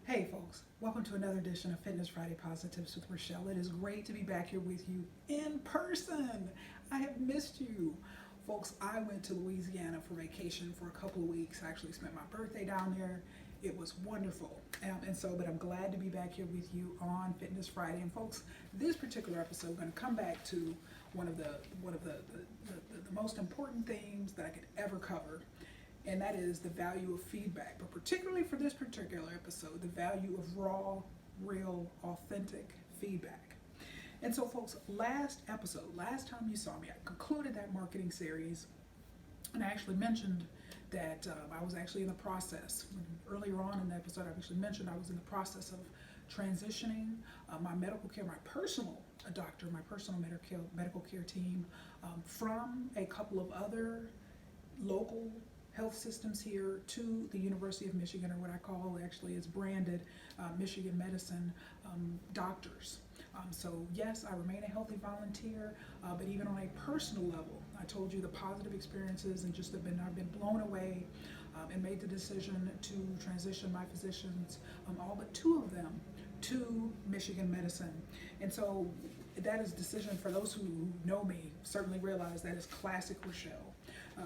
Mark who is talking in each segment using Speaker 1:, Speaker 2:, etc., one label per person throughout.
Speaker 1: Hey folks, welcome to another edition of Fitness Friday Positive with Rachelle. It is great to be back here with you in person. I have missed you. Folks, I went to Louisiana for vacation for a couple of weeks. I actually spent my birthday down there. It was wonderful. But I'm glad to be back here with you on Fitness Friday. And folks, this particular episode, we're going to come back to one of the most important themes that I could ever cover. And that is the value of feedback, but particularly for this particular episode, the value of raw, real, authentic feedback. And so folks, last time you saw me, I concluded that marketing series, and I actually mentioned that I was actually in the process. Earlier on in the episode, I actually mentioned I was in the process of transitioning my medical care, my personal doctor, my personal medical care team from a couple of other local health systems here to the University of Michigan, or what I call actually is branded Michigan medicine doctors. So yes, I remain a healthy volunteer, but even on a personal level, I told you the positive experiences and just I've been blown away and made the decision to transition my physicians, all but two of them, to Michigan medicine. And so that is a decision for those who know me, certainly realize that is classic Rachelle.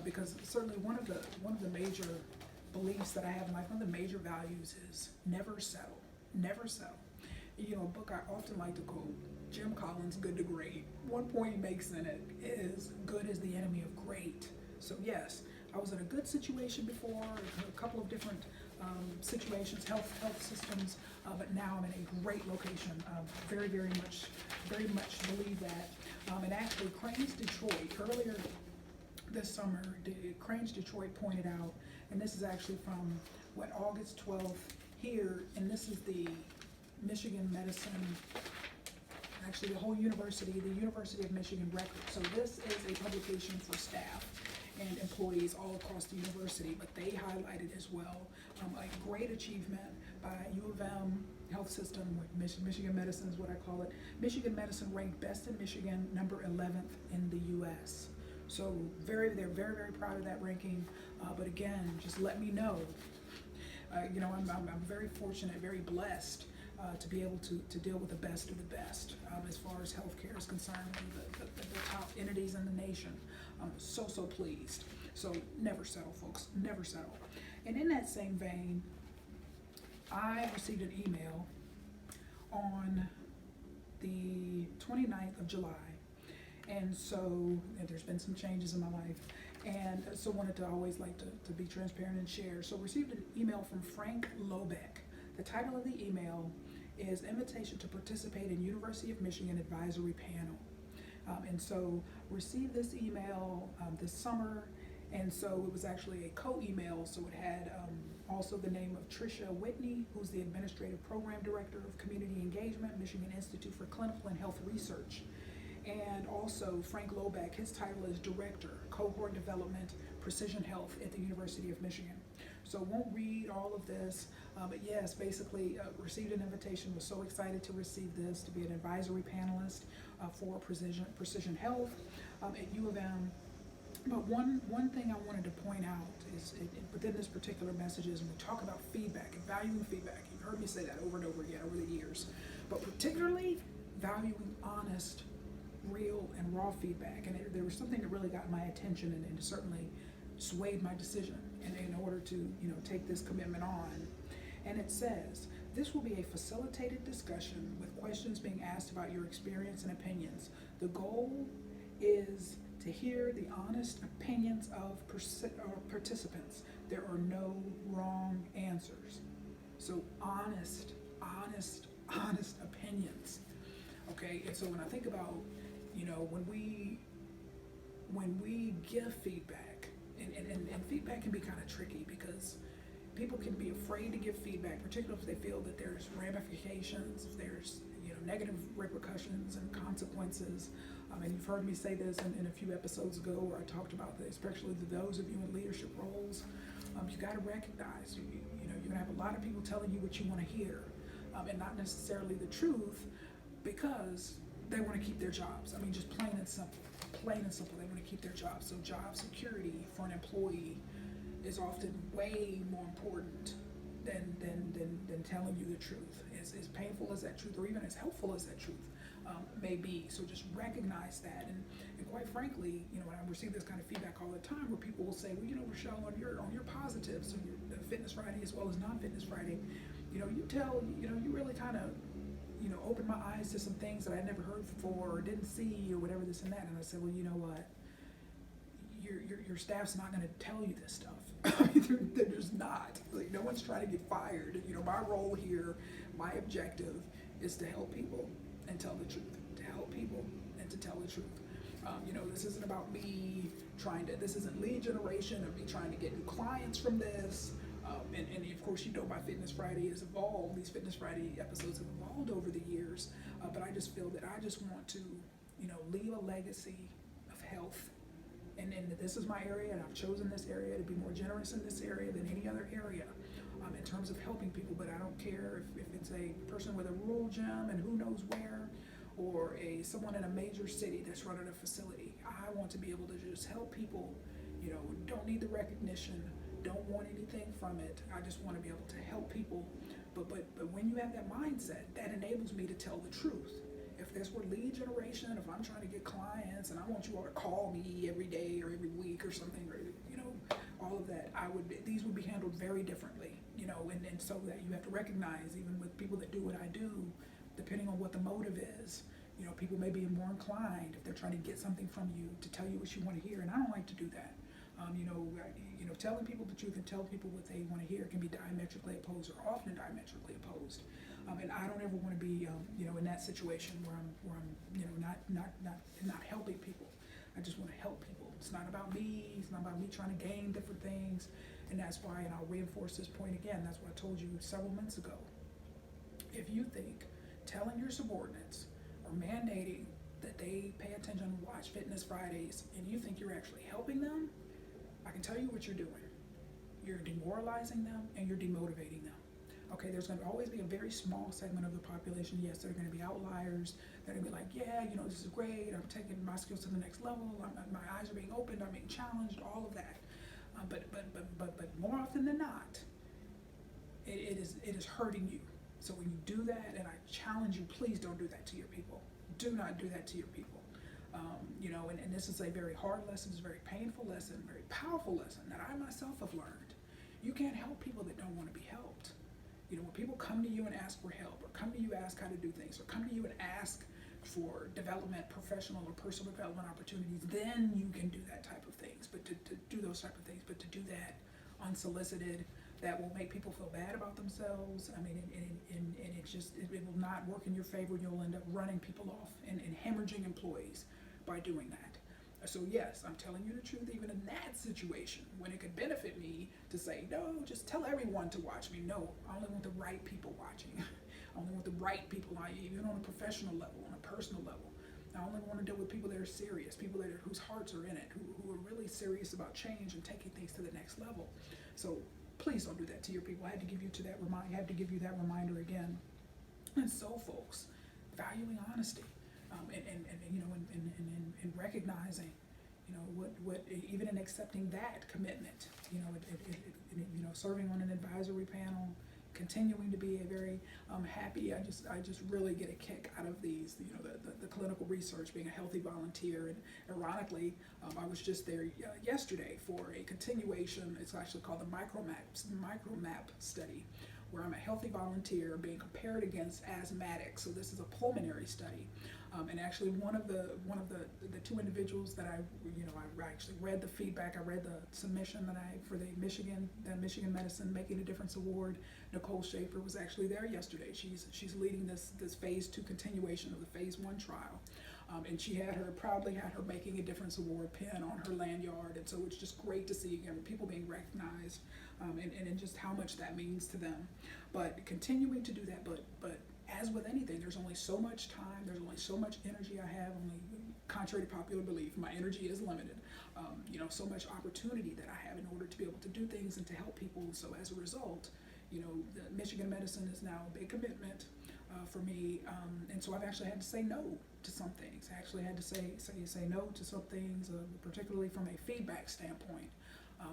Speaker 1: Because certainly one of the major beliefs that I have in life, one of the major values is never settle, never settle. You know, a book I often like to quote, Jim Collins' Good to Great. One point he makes in it is good is the enemy of great. So yes, I was in a good situation before, a couple of different situations, health systems, but now I'm in a great location. Very much believe that. And actually, Cranes Detroit earlier this summer, Cranes Detroit pointed out, and this is actually from August 12th here, and this is the Michigan Medicine, actually the whole university, the University of Michigan record. So this is a publication for staff and employees all across the university, but they highlighted as well a great achievement by U of M health system, Michigan Medicine is what I call it. Michigan Medicine ranked best in Michigan, number 11th in the U.S. So they're very proud of that ranking. But again, just let me know. I'm very fortunate, very blessed to be able to deal with the best of the best as far as healthcare is concerned, the top entities in the nation. I'm so pleased. So never settle, folks, never settle. And in that same vein, I received an email on the 29th of July. And so there's been some changes in my life, and so wanted to always like to be transparent and share. So received an email from Frank Lobeck. The title of the email is Invitation to Participate in University of Michigan Advisory Panel. And so received this email this summer, and so it was actually a co-email, so it had also the name of Tricia Whitney, who's the Administrative Program Director of Community Engagement, Michigan Institute for Clinical and Health Research. And also Frank Lobeck, his title is Director, Cohort Development, Precision Health at the University of Michigan. So won't read all of this, but yes, basically received an invitation, was so excited to receive this, to be an advisory panelist for Precision Health at U of M. But one thing I wanted to point out is within this particular message is when we talk about feedback and valuing feedback, you've heard me say that over and over again over the years, but particularly valuing honest, real and raw feedback. And there was something that really got my attention and certainly swayed my decision in order to take this commitment on. And it says, this will be a facilitated discussion with questions being asked about your experience and opinions. The goal is to hear the honest opinions of participants. There are no wrong answers. So honest opinions. Okay, and so when I think about when we give feedback, and feedback can be kind of tricky because people can be afraid to give feedback, particularly if they feel that there's ramifications, if there's negative repercussions and consequences. And you've heard me say this in a few episodes ago where I talked about this, especially to those of you in leadership roles. You got to recognize you're going to have a lot of people telling you what you want to hear, and not necessarily the truth, because they want to keep their jobs. I mean, just plain and simple, they want to keep their jobs. So job security for an employee is often way more important than telling you the truth. As painful as that truth, or even as helpful as that truth may be. So just recognize that. And quite frankly, when I receive this kind of feedback all the time, where people will say, well, Rachelle, on your positives, on your Fitness Friday as well as non-Fitness Friday, you really kind of, opened my eyes to some things that I never heard before or didn't see or whatever, this and that. And I said, well, you know what? Your staff's not going to tell you this stuff. They're just not. Like, no one's trying to get fired. My role here, my objective is to help people and tell the truth. To help people and to tell the truth. This isn't about me this isn't lead generation or me trying to get new clients from this. And of course, my Fitness Friday has evolved. These Fitness Friday episodes have evolved over the years. But I just feel that I just want to, leave a legacy of health. And this is my area, and I've chosen this area to be more generous in this area than any other area in terms of helping people. But I don't care if it's a person with a rural gym and who knows where, or someone in a major city that's running a facility. I want to be able to just help people, don't need the recognition, don't want anything from it. I just want to be able to help people. But when you have that mindset, that enables me to tell the truth. If this were lead generation, if I'm trying to get clients and I want you all to call me every day or every week or something, or, all of that, these would be handled very differently, and so that you have to recognize, even with people that do what I do, depending on what the motive is, people may be more inclined, if they're trying to get something from you, to tell you what you want to hear, and I don't like to do that. Telling people the truth and tell people what they want to hear can be diametrically opposed, or often diametrically opposed. And I don't ever want to be, in that situation where I'm, not helping people. I just want to help people. It's not about me. It's not about me trying to gain different things. And that's why, and I'll reinforce this point again, that's what I told you several months ago. If you think telling your subordinates or mandating that they pay attention and watch Fitness Fridays, and you think you're actually helping them, I can tell you what you're doing. You're demoralizing them and you're demotivating them. Okay, there's going to always be a very small segment of the population, yes, there are going to be outliers. They're going to be like, yeah, this is great, I'm taking my skills to the next level, my eyes are being opened, I'm being challenged, all of that. But more often than not, it is hurting you. So when you do that, and I challenge you, please don't do that to your people. Do not do that to your people. And this is a very hard lesson, it's a very painful lesson, very powerful lesson that I myself have learned. You can't help people that don't want to be helped. When people come to you and ask for help, or come to you ask how to do things, or come to you and ask for development, professional or personal development opportunities, then you can do that type of things. But to do those type of things, but to do that unsolicited, that will make people feel bad about themselves. I mean, and it will not work in your favor. You'll end up running people off and hemorrhaging employees by doing that. So yes, I'm telling you the truth even in that situation, when it could benefit me to say, no, just tell everyone to watch me. No, I only want the right people watching. I only want the right people, even on a professional level, on a personal level. I only want to deal with people that are serious, people whose hearts are in it, who are really serious about change and taking things to the next level. So please don't do that to your people. I had to give you that reminder again. And so, folks, valuing honesty, and recognizing, what even in accepting that commitment, serving on an advisory panel, continuing to be a very happy. I just really get a kick out of these, the clinical research, being a healthy volunteer. And ironically, I was just there yesterday for a continuation. It's actually called the micromap study, where I'm a healthy volunteer being compared against asthmatics. So this is a pulmonary study. And actually one of the two individuals that I actually read the feedback, I read the submission for the Michigan Medicine Making a Difference Award. Nicole Schaefer was actually there yesterday. She's leading this phase 2 continuation of the phase 1 trial. And she proudly had her Making a Difference Award pin on her lanyard. And so it's just great to see people being recognized, and just how much that means to them. But continuing to do that, but as with anything, there's only so much time, there's only so much energy I have, contrary to popular belief, my energy is limited. So much opportunity that I have in order to be able to do things and to help people. So as a result, the Michigan medicine is now a big commitment for me. And so I've actually had to say no to some things. I actually had to say no to some things, particularly from a feedback standpoint.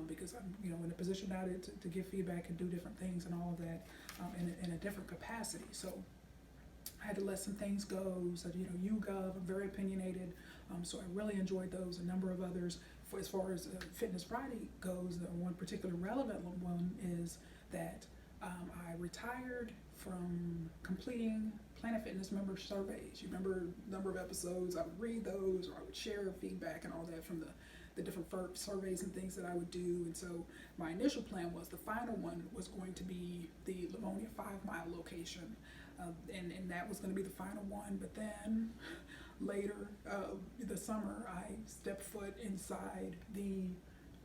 Speaker 1: because I'm, in a position now to give feedback and do different things and all of that in a different capacity. So I had to let some things go. So, YouGov, I'm very opinionated. So I really enjoyed those. A number of others. As far as Fitness Friday goes, the one particular relevant one is that I retired from completing Planet Fitness member surveys. You remember a number of episodes, I would read those, or I would share feedback and all that from the different surveys and things that I would do. And so my initial plan was the final one was going to be the Livonia 5 Mile location. And that was going to be the final one. But then later the summer, I stepped foot inside the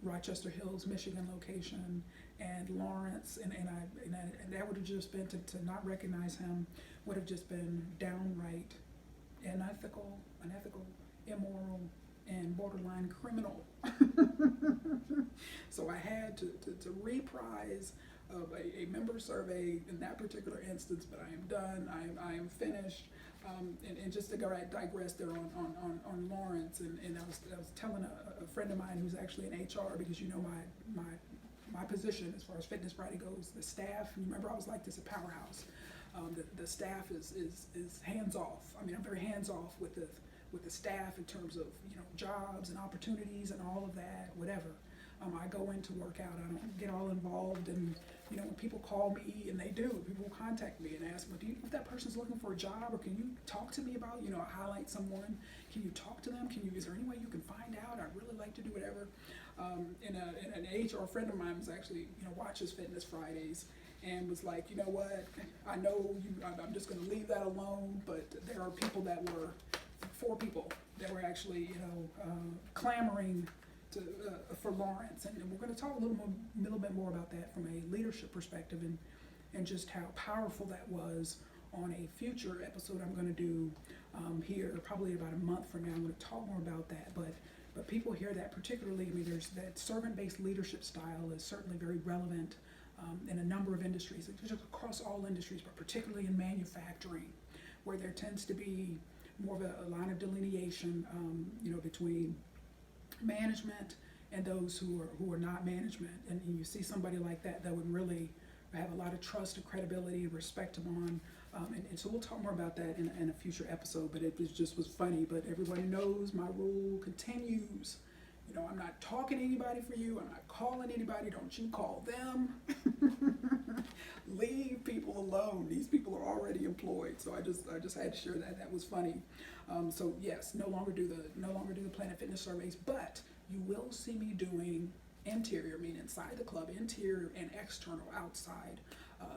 Speaker 1: Rochester Hills, Michigan location, and Lawrence, and that would have just been to not recognize him would have just been downright unethical, immoral, and borderline criminal. So I had to reprise a member survey in that particular instance, but I am done. I am finished. And just to digress there on Lawrence, and I was telling a friend of mine who's actually in HR, because my position as far as Fitness Friday goes, the staff. You remember I was like this at Powerhouse. The staff is hands off. I mean, I'm very hands off with the staff in terms of jobs and opportunities and all of that, whatever. I go in to work out. I don't get all involved, and when people call me, and they do, people contact me and ask me, do you know if that person's looking for a job, or can you talk to me about, highlight someone? Can you talk to them? Is there any way you can find out? I'd really like to do whatever. And an HR friend of mine was actually, watches Fitness Fridays, and was like, you know what, I know I'm just going to leave that alone, but there are people that were, 4 people that were actually, clamoring for Lawrence, and we're going to talk a little bit more about that from a leadership perspective, and just how powerful that was on a future episode I'm going to do here, probably about a month from now. I'm going to talk more about that, but people hear that particularly. I mean, there's that servant-based leadership style is certainly very relevant in a number of industries, just across all industries, but particularly in manufacturing, where there tends to be more of a line of delineation, between management and those who are not management, and you see somebody like that would really have a lot of trust and credibility and respect them on, and so we'll talk more about that in a future episode. But it just was funny. But everybody knows my rule continues. I'm not talking to anybody for you. I'm not calling anybody. Don't you call them. Leave people alone. These people are already employed. So I just had to share that. That was funny. So yes, no longer do the Planet Fitness surveys, but you will see me doing interior, meaning inside the club, interior and external, outside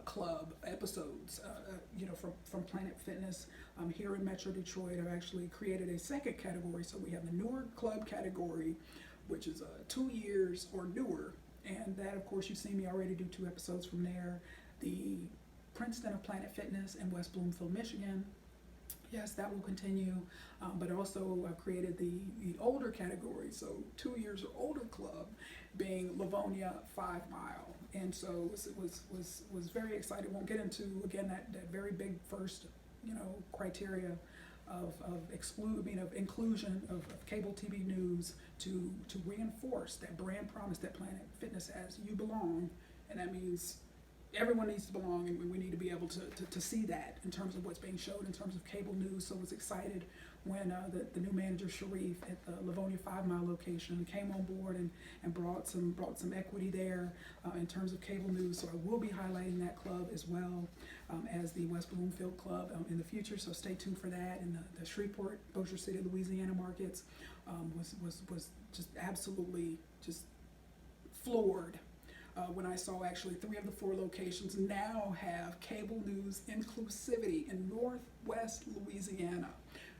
Speaker 1: club episodes. From Planet Fitness here in Metro Detroit. I've actually created a second category. So we have the newer club category, which is 2 years or newer, and that, of course, you've seen me already do 2 episodes from there. The Princeton of Planet Fitness in West Bloomfield, Michigan. Yes, that will continue, but also I've created the older category, so 2 years or older club, being Livonia 5 Mile, and so it was very exciting. Won't get into again that very big first criteria of inclusion of cable TV news to reinforce that brand promise that Planet Fitness has. You belong, and that means everyone needs to belong, and we need to be able to see that in terms of what's being showed in terms of cable news. So I was excited when the new manager Sharif at the Livonia 5 Mile location came on board and brought some equity there in terms of cable news. So I will be highlighting that club as well as the West Bloomfield club in the future. So stay tuned for that. And the Shreveport, Bossier City, Louisiana markets was just absolutely just floored when I saw actually 3 of the 4 locations now have cable news inclusivity in Northwest Louisiana.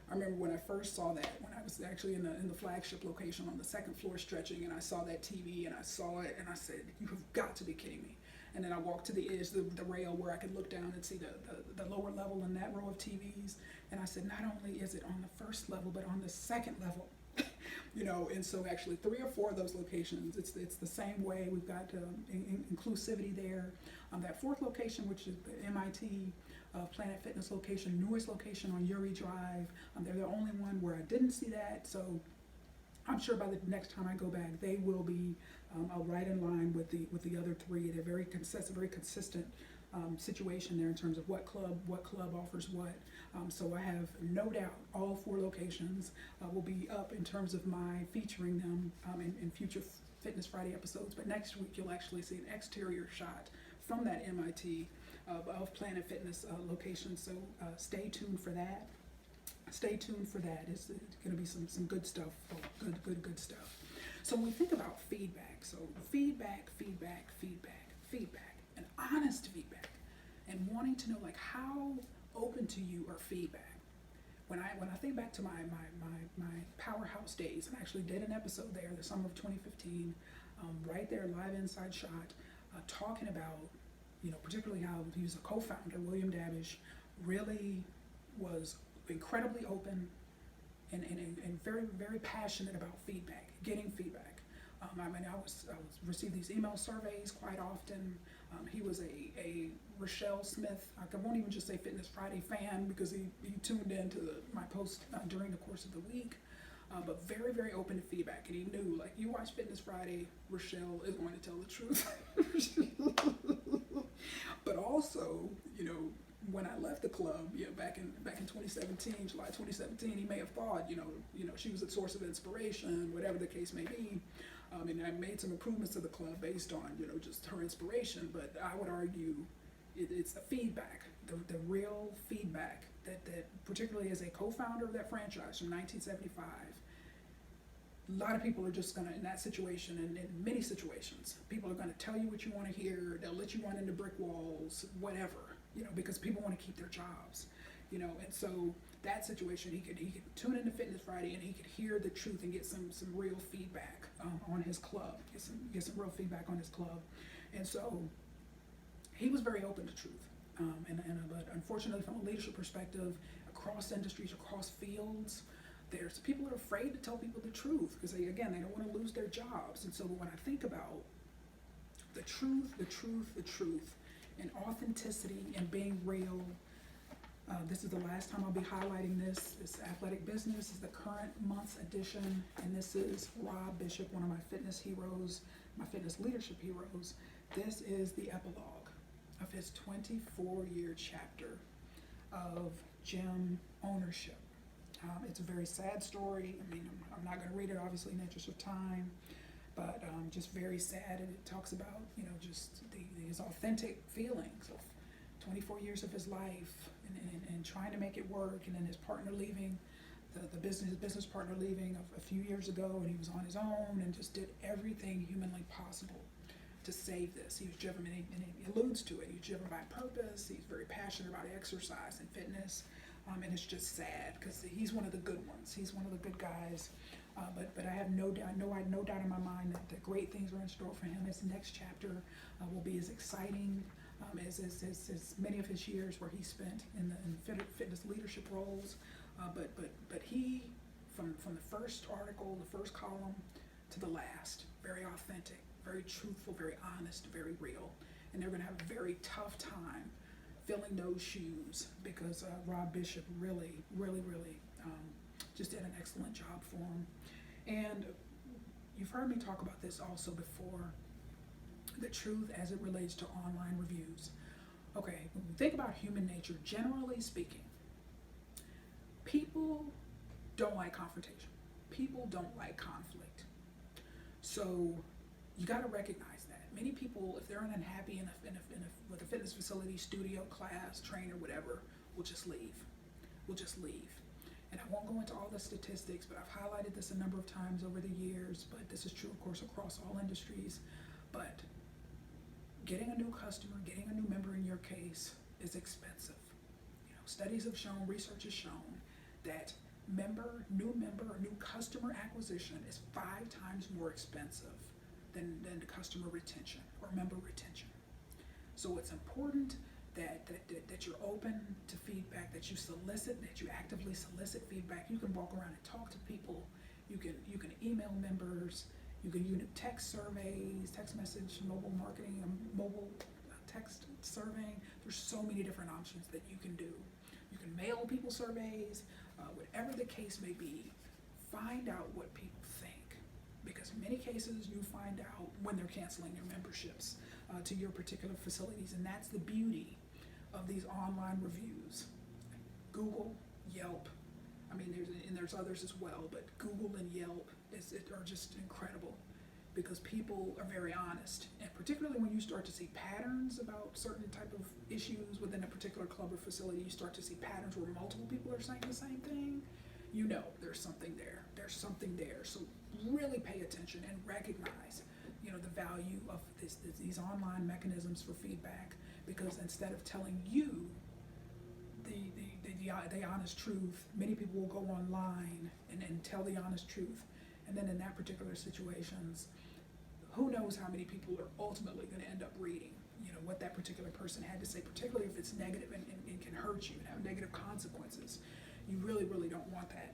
Speaker 1: I remember when I first saw that, when I was actually in the flagship location on the 2nd floor stretching, and I saw that TV and I saw it and I said, you have got to be kidding me. And then I walked to the edge, the rail where I could look down and see the lower level in that row of TVs. And I said, not only is it on the 1st level, but on the 2nd level. And so actually 3 or 4 of those locations, it's the same way. We've got inclusivity there. That 4th location, which is the MIT Planet Fitness location, newest location on Uri Drive. They're the only one where I didn't see that. So I'm sure by the next time I go back, they will be right in line with the other three. They're very consistent situation there in terms of what club offers what. So I have no doubt all 4 locations will be up in terms of my featuring them in future Fitness Friday episodes. But next week you'll actually see an exterior shot from that MIT of Planet Fitness location. So stay tuned for that. Stay tuned for that. It's going to be some good stuff. Good stuff. So when we think about feedback, so feedback, and honest feedback, and wanting to know like how open to you are feedback. When I think back to my powerhouse days, and I actually did an episode there the summer of 2015, right there, live inside shot, talking about, particularly how he was a co-founder, William Dabish, really was incredibly open and very, very passionate about feedback, getting feedback. I was received these email surveys quite often. He was a Rachelle Smith, I won't even just say Fitness Friday fan, because he tuned into my post during the course of the week, but very, very open to feedback. And he knew, like, you watch Fitness Friday, Rachelle is going to tell the truth. But also, when I left the club, back in 2017, July 2017, he may have thought, she was a source of inspiration, whatever the case may be. And I made some improvements to the club based on, just her inspiration. But I would argue it's the feedback, the real feedback that particularly as a co-founder of that franchise from 1975, a lot of people are just gonna, in that situation, and in many situations, people are gonna tell you what you wanna hear, they'll let you run into brick walls, whatever, because people wanna keep their jobs, and so that situation, he could tune into Fitness Friday and he could hear the truth and get some real feedback on his club, get some real feedback on his club. And so he was very open to truth. But unfortunately, from a leadership perspective, across industries, across fields, there's people are afraid to tell people the truth because they don't want to lose their jobs. And so when I think about the truth, and authenticity and being real, this is the last time I'll be highlighting this. This Athletic Business is the current month's edition, and this is Rob Bishop, one of my fitness heroes, my fitness leadership heroes. This is the epilogue of his 24-year chapter of gym ownership. It's a very sad story. I mean, I'm not going to read it, obviously, in the interest of time, but just very sad. And it talks about, just his authentic feelings of 24 years of his life and trying to make it work, and then his partner leaving, his business partner leaving a few years ago, and he was on his own and just did everything humanly possible to save this. He was driven, and he alludes to it, he's driven by purpose. He's very passionate about exercise and fitness, and it's just sad because he's one of the good ones. He's one of the good guys, but I have no doubt in my mind that great things are in store for him. His next chapter will be as exciting as many of his years where he spent in fitness leadership roles, but he, from the first article, the first column to the last, very authentic, very truthful, very honest, very real, and they're going to have a very tough time filling those shoes because Rob Bishop really just did an excellent job for him. And you've heard me talk about this also before, the truth as it relates to online reviews. Okay, when we think about human nature, generally speaking, people don't like confrontation. People don't like conflict. So you got to recognize that. Many people, if they're unhappy with a fitness facility, studio, class, trainer, whatever, will just leave. And I won't go into all the statistics, but I've highlighted this a number of times over the years, but this is true, of course, across all industries. But getting a new customer, getting a new member in your case is expensive. Studies have shown, research has shown that new member, or new customer acquisition is 5 times more expensive than the customer retention or member retention. So it's important that you're open to feedback, that you actively solicit feedback. You can walk around and talk to people. You can email members. You can text surveys, text message, mobile marketing, mobile text surveying. There's so many different options that you can do. You can mail people surveys, whatever the case may be. Find out what people think. because in many cases you find out when they're canceling their memberships to your particular facilities, and that's the beauty of these online reviews. Google, Yelp, I mean there's others as well, but Google and Yelp are just incredible because people are very honest, and particularly when you start to see patterns about certain type of issues within a particular club or facility, you start to see patterns where multiple people are saying the same thing, you know there's something there. There's something there. So really pay attention and recognize, the value of these online mechanisms for feedback, because instead of telling you the honest truth, many people will go online and tell the honest truth, and then in that particular situations, who knows how many people are ultimately going to end up reading what that particular person had to say, particularly if it's negative and can hurt you and have negative consequences. You really, really don't want that.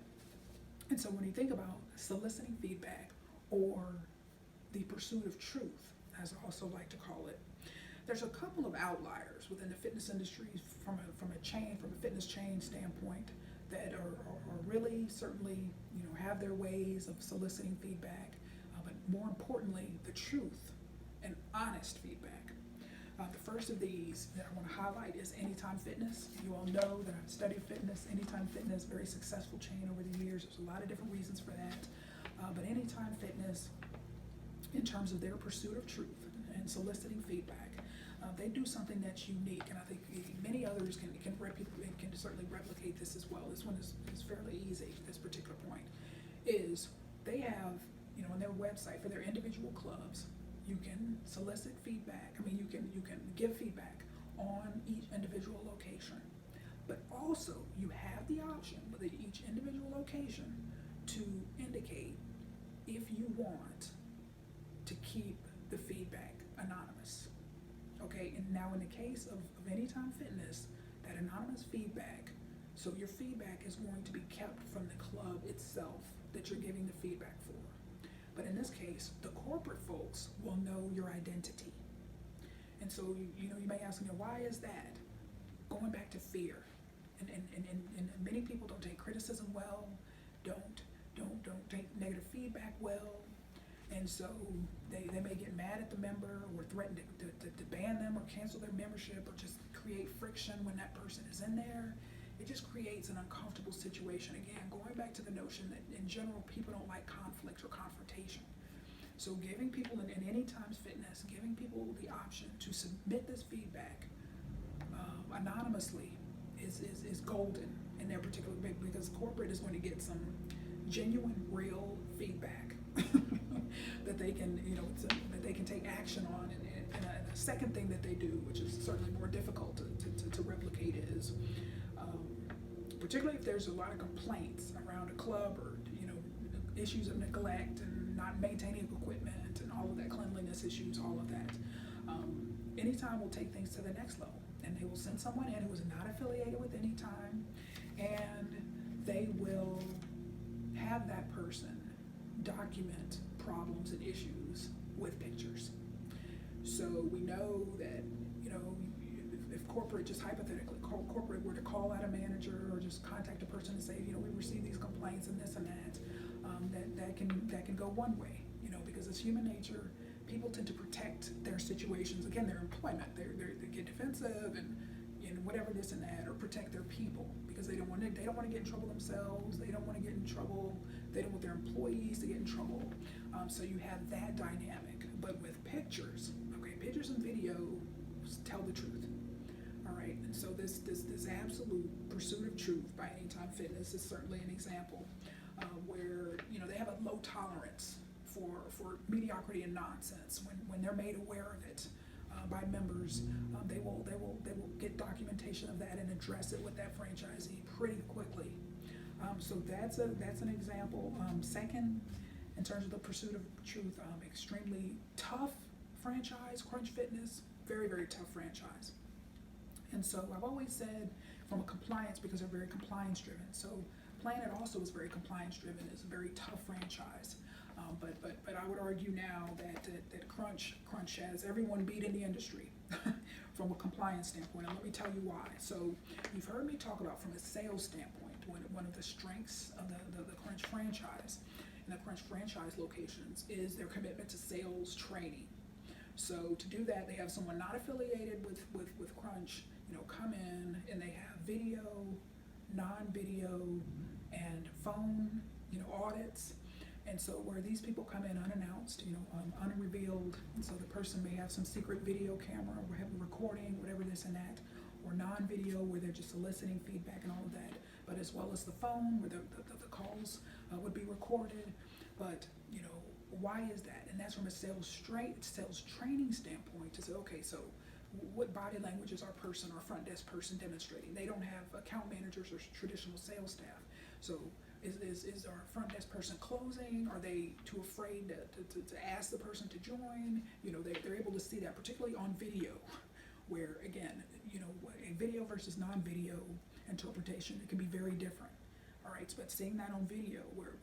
Speaker 1: And so when you think about soliciting feedback, or the pursuit of truth, as I also like to call it, there's a couple of outliers within the fitness industry from a fitness chain standpoint that are really certainly have their ways of soliciting feedback, but more importantly, the truth and honest feedback. The first of these that I want to highlight is Anytime Fitness. You all know that I've studied fitness. Anytime Fitness, very successful chain over the years. There's a lot of different reasons for that. But Anytime Fitness, in terms of their pursuit of truth and soliciting feedback, they do something that's unique, and I think many others can certainly replicate this as well. This one is fairly easy. This particular point is they have, on their website for their individual clubs, you can solicit feedback. I mean, you can give feedback on each individual location, but also you have the option with each individual location to indicate if you want to keep the feedback anonymous. Okay, and now in the case of Anytime Fitness, that anonymous feedback, so your feedback is going to be kept from the club itself that you're giving the feedback for. But in this case, the corporate folks will know your identity. And so, you may ask me, why is that? Going back to fear. And many people don't take criticism well, don't take negative feedback well. And so they may get mad at the member or threaten to ban them or cancel their membership or just create friction when that person is in there. It just creates an uncomfortable situation. Again, going back to the notion that in general, people don't like conflict or confrontation. So giving people in Anytime Fitness, giving people the option to submit this feedback anonymously is golden in their particular, because corporate is going to get some genuine, real feedback that they can, that they can take action on. And a second thing that they do, which is certainly more difficult to replicate, is particularly if there's a lot of complaints around a club, or issues of neglect and not maintaining equipment and all of that, cleanliness issues, all of that. Anytime will take things to the next level, and they will send someone in who is not affiliated with Anytime, and they will have that person document problems and issues with pictures. So we know that, if corporate, just hypothetically, corporate were to call out a manager or just contact a person and say, we received these complaints and this and that, that can go one way, because it's human nature. People tend to protect their situations, again, their employment. They get defensive and whatever this and that, or protect their people, because they don't want to get in trouble themselves. They don't want to get in trouble. They don't want their employees to get in trouble. So you have that dynamic. But with pictures, pictures and video tell the truth. All right, and so this absolute pursuit of truth by Anytime Fitness is certainly an example where they have a low tolerance for mediocrity and nonsense. When they're made aware of it by members, they will get documentation of that and address it with that franchisee pretty quickly. So that's an example. Second, in terms of the pursuit of truth, extremely tough franchise, Crunch Fitness, very, very tough franchise. And so I've always said, from a compliance, because they're very compliance driven. So Planet also is very compliance driven. It's a very tough franchise. But I would argue now that Crunch has everyone beat in the industry from a compliance standpoint. And let me tell you why. So you've heard me talk about, from a sales standpoint, one of the strengths of the Crunch franchise in the Crunch franchise locations is their commitment to sales training. So to do that, they have someone not affiliated with Crunch, come in, and they have video, non-video, and phone, audits. And so where these people come in unannounced, unrevealed, and so the person may have some secret video camera or have a recording, whatever this and that, or non-video where they're just soliciting feedback and all of that, but as well as the phone where the calls would be recorded. But why is that? And that's from a sales training standpoint to say, okay, so what body language is our person, our front desk person demonstrating? They don't have account managers or traditional sales staff. So is our front desk person closing? Are they too afraid to ask the person to join? They're able to see that, particularly on video, where again, a video versus non-video interpretation, it can be very different. All right, but seeing that on video, where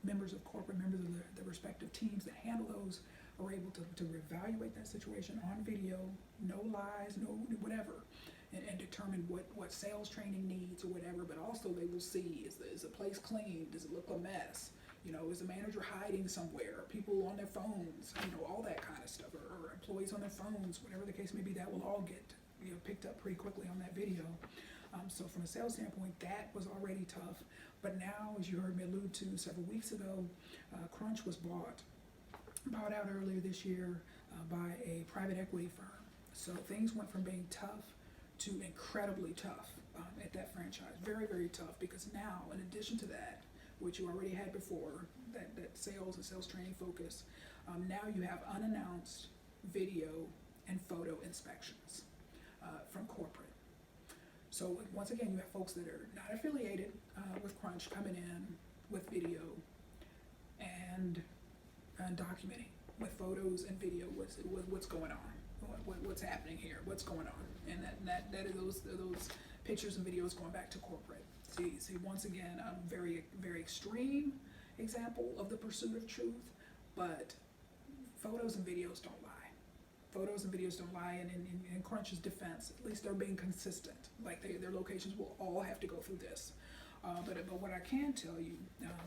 Speaker 1: members of the respective teams that handle those are able to evaluate that situation on video, no lies, no whatever, and determine what sales training needs or whatever. But also they will see, is the place clean? Does it look a mess? Is the manager hiding somewhere? Are people on their phones? All that kind of stuff, or employees on their phones, whatever the case may be. That will all get picked up pretty quickly on that video. So from a sales standpoint, that was already tough. But now, as you heard me allude to several weeks ago, Crunch was bought out earlier this year by a private equity firm. So things went from being tough to incredibly tough at that franchise. Very, very tough, because now, in addition to that, which you already had before, that sales and sales training focus, now you have unannounced video and photo inspections from corporate. So once again, you have folks that are not affiliated with Crunch coming in with video and documenting with photos and video what's going on, what's happening here, what's going on, and that is those pictures and videos going back to corporate. See once again, a very, very extreme example of the pursuit of truth, but photos and videos don't lie. Photos and videos don't lie, and in Crunch's defense, at least they're being consistent. Like their locations will all have to go through this. But what I can tell you,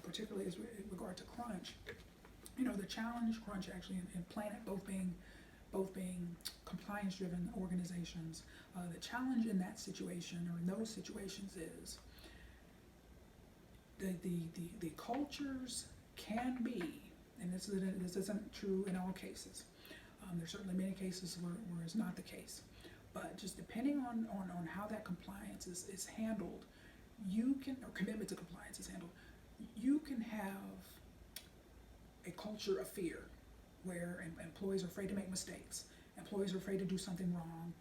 Speaker 1: particularly as in regard to Crunch, the challenge Crunch actually and Planet both being compliance-driven organizations, the challenge in that situation or in those situations is the cultures can be, and this isn't true in all cases. There's certainly many cases where it's not the case, but just depending on how that compliance is handled, or commitment to compliance is handled, you can have a culture of fear where employees are afraid to make mistakes, employees are afraid to do something wrong,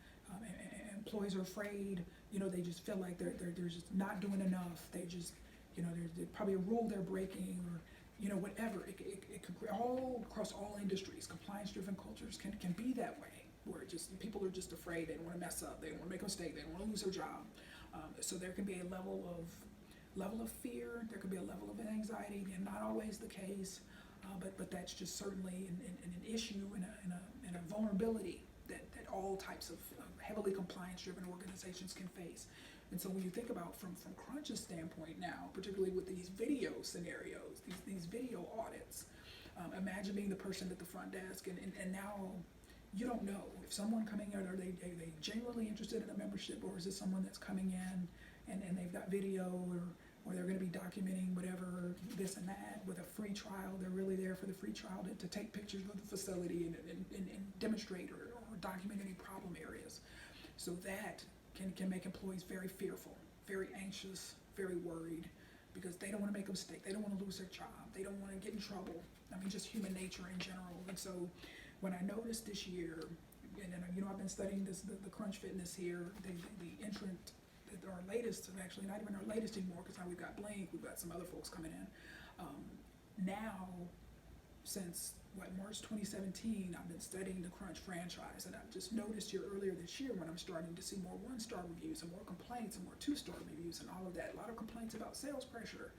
Speaker 1: employees are afraid, they just feel like they're just not doing enough, they just, there's probably a rule they're breaking, or whatever. It could all across all industries. Compliance-driven cultures can be that way, where just people are just afraid. They don't want to mess up. They don't want to make a mistake. They don't want to lose their job. So there can be a level of fear. There could be a level of anxiety. And not always the case, but that's just certainly an issue and a vulnerability that all types of heavily compliance-driven organizations can face. And so when you think about from Crunch's standpoint now, particularly with these video scenarios, these video audits, imagine being the person at the front desk, and now you don't know if someone coming in, are they genuinely interested in a membership, or is it someone that's coming in and they've got video, or they're going to be documenting whatever, this and that, with a free trial. They're really there for the free trial to take pictures of the facility and demonstrate or document any problem areas. So that can make employees very fearful, very anxious, very worried, because they don't want to make a mistake. They don't want to lose their job. They don't want to get in trouble. Just human nature in general. And so when I noticed this year, and I've been studying the Crunch Fitness here, the entrant, our latest, actually not even our latest anymore, because now we've got Blink, we've got some other folks coming in. Now, since March 2017, I've been studying the Crunch franchise, and I've just noticed here earlier this year when I'm starting to see more 1-star reviews and more complaints and more 2-star reviews and all of that. A lot of complaints about sales pressure,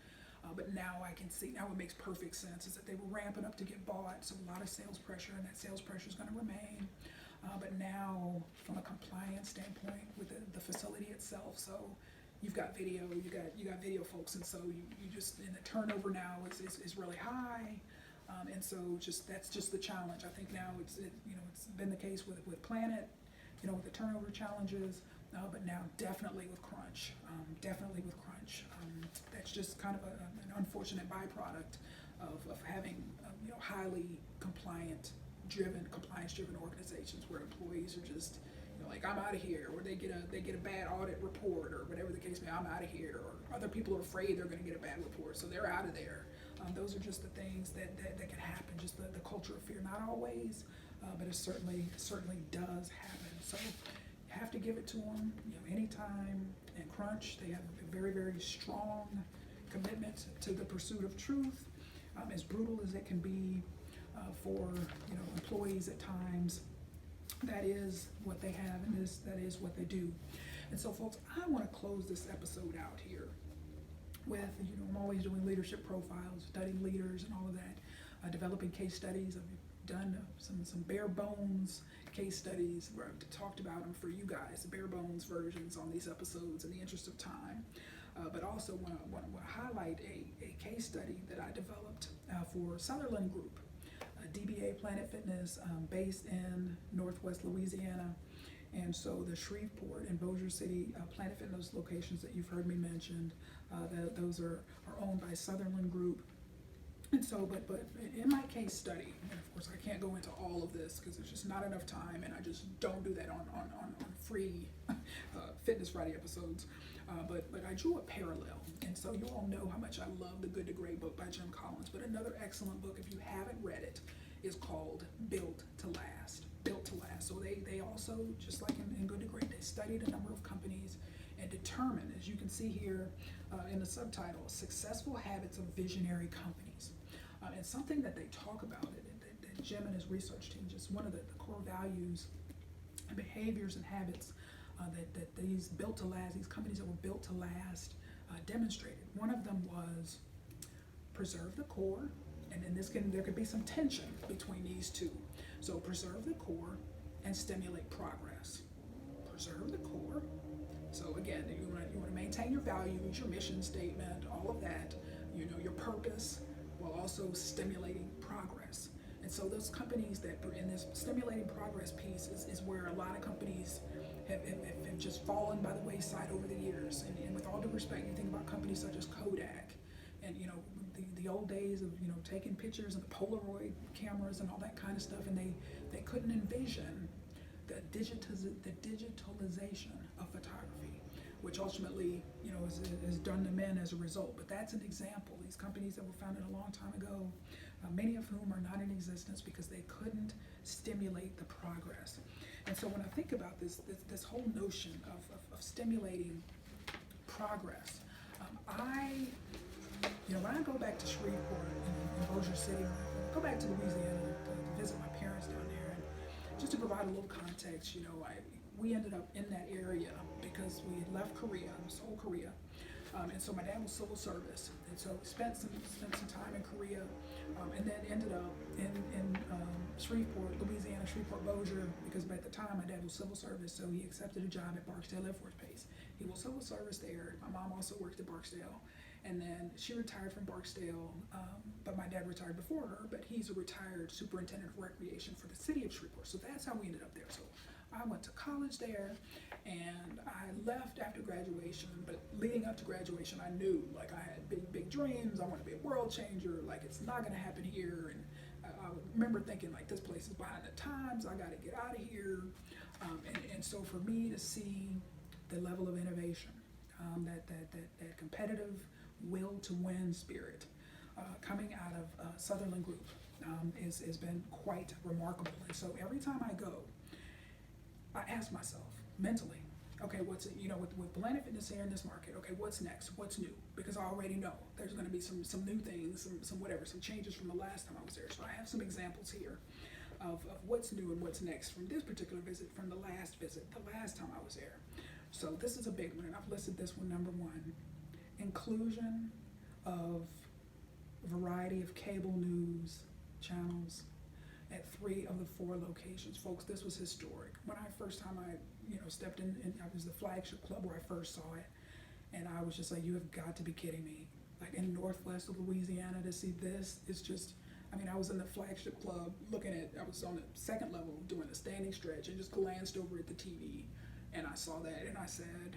Speaker 1: but now I can see, now it makes perfect sense, is that they were ramping up to get bought, so a lot of sales pressure, and that sales pressure is going to remain. But now, from a compliance standpoint with the facility itself, so you've got video, you got video folks, and so you just, and the turnover now is really high. And so that's just the challenge. I think now it's been the case with Planet, with the turnover challenges, but now definitely with crunch. That's just kind of an unfortunate byproduct of having highly compliance-driven organizations where employees are just like, I'm out of here, or they get a bad audit report, or whatever the case may be, I'm out of here, or other people are afraid they're going to get a bad report, so they're out of there. Those are just the things that can happen, just the culture of fear. Not always, but it certainly does happen. So you have to give it to them, anytime. And crunch, they have a very, very strong commitment to the pursuit of truth, as brutal as it can be for employees at times. That is what they have, and that is what they do. And so, folks, I want to close this episode out here with, I'm always doing leadership profiles, studying leaders and all of that, developing case studies. I've done some bare bones case studies where I've talked about them for you guys, the bare bones versions on these episodes in the interest of time. But also want to highlight a case study that I developed for Sutherland Group, a DBA Planet Fitness based in Northwest Louisiana. And so the Shreveport and Bossier City Planet Fitness locations that you've heard me mention, those are owned by Sutherland Group. And so, but in my case study, and of course I can't go into all of this because there's just not enough time, and I just don't do that on free Fitness Friday episodes. But I drew a parallel, and so you all know how much I love the Good to Great book by Jim Collins. But another excellent book, if you haven't read it, is called Built to Last. Built to Last. So they also, just like in Good to Great, they studied a number of companies and determined, as you can see here in the subtitle, successful habits of visionary companies. And something that they talk about, that Jim and his research team, just one of the core values and behaviors and habits that these built to last, these companies that were built to last, demonstrated. One of them was preserve the core, and then there could be some tension between these two. So preserve the core and stimulate progress. Preserve the core. So again, you want to maintain your values, your mission statement, all of that, your purpose, while also stimulating progress. And so those companies that are in this stimulating progress piece is where a lot of companies have just fallen by the wayside over the years. And with all due respect, you think about companies such as Kodak, and the old days of taking pictures and the Polaroid cameras and all that kind of stuff, and they couldn't envision the digitalization of photography, which ultimately is done to men as a result. But that's an example. These companies that were founded a long time ago, many of whom are not in existence because they couldn't stimulate the progress. And so when I think about this whole notion of stimulating progress, when I go back to Shreveport in Bossier City, I go back to Louisiana to visit my parents down there, and just to provide a little context, we ended up in that area because we had left Korea, Seoul, Korea, and so my dad was civil service, and so we spent some time in Korea, and then ended up in Shreveport, Louisiana, Shreveport, Bossier, because at the time my dad was civil service, so he accepted a job at Barksdale Air Force Base. He was civil service there. My mom also worked at Barksdale, and then she retired from Barksdale, but my dad retired before her, but he's a retired superintendent of recreation for the city of Shreveport, so that's how we ended up there. So I went to college there, and I left after graduation, but leading up to graduation, I knew, I had big dreams. I want to be a world changer. It's not going to happen here. And I remember thinking, this place is behind the times. I got to get out of here. And so for me to see the level of innovation, that competitive will to win spirit coming out of Sutherland Group has been quite remarkable. And so every time I go, I ask myself mentally, okay, what's it, with Planet Fitness here in this market, okay, what's next? What's new? Because I already know there's going to be some new things, some changes from the last time I was there. So I have some examples here of what's new and what's next from this particular visit, from the last visit, the last time I was there. So this is a big one, and I've listed this one number one: inclusion of a variety of cable news channels at 3 of the 4 locations. Folks, this was historic. When I first time I stepped in, I was the flagship club where I first saw it, And I was just like, you have got to be kidding me. Like in Northwest of Louisiana to see this, it's just, I mean, I was in the flagship club I was on the second level doing a standing stretch and just glanced over at the TV and I saw that and I said,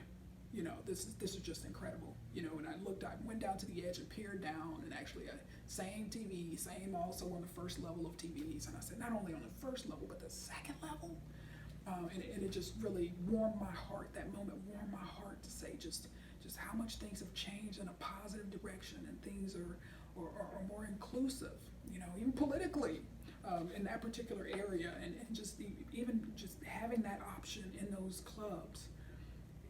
Speaker 1: this is just incredible, and I went down to the edge and peered down and actually same TV, same also on the first level of TVs. And I said, not only on the first level, but the second level. And it just really warmed my heart. That moment warmed my heart to say just how much things have changed in a positive direction and things are more inclusive, even politically in that particular area. And even just having that option in those clubs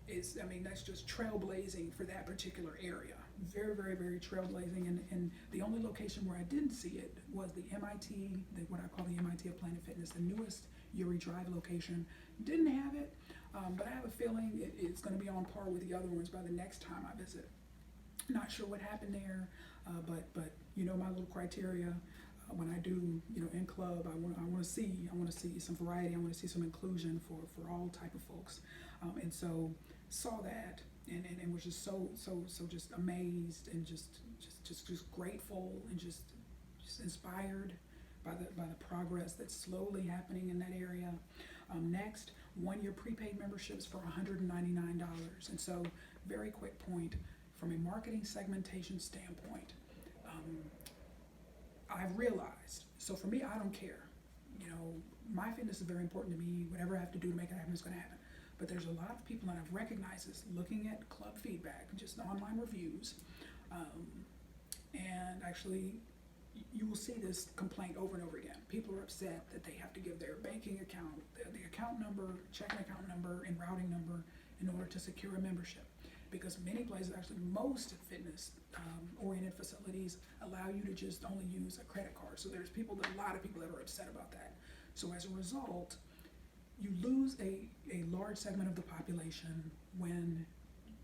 Speaker 1: that's just trailblazing for that particular area. Very, very, very trailblazing. And the only location where I didn't see it was the MIT, what I call the MIT of Planet Fitness, the newest Uri Drive location. Didn't have it, but I have a feeling it's going to be on par with the other ones by the next time I visit. Not sure what happened there, but my little criteria when I do in club, I want to see some variety. I want to see some inclusion for all type of folks, and so saw that and was just so just amazed and just grateful and just inspired by the progress that's slowly happening in that area. Next, 1-year prepaid memberships for $199. And so, very quick point, from a marketing segmentation standpoint, I've realized, so for me, I don't care. My fitness is very important to me. Whatever I have to do to make it happen is going to happen. But there's a lot of people, and I've recognized this looking at club feedback, just online reviews, and actually you will see this complaint over and over again. People are upset that they have to give their banking account, the account number, checking account number, and routing number in order to secure a membership. Because many places, actually most fitness oriented facilities allow you to just only use a credit card. So there's a lot of people that are upset about that. So as a result, you lose a large segment of the population when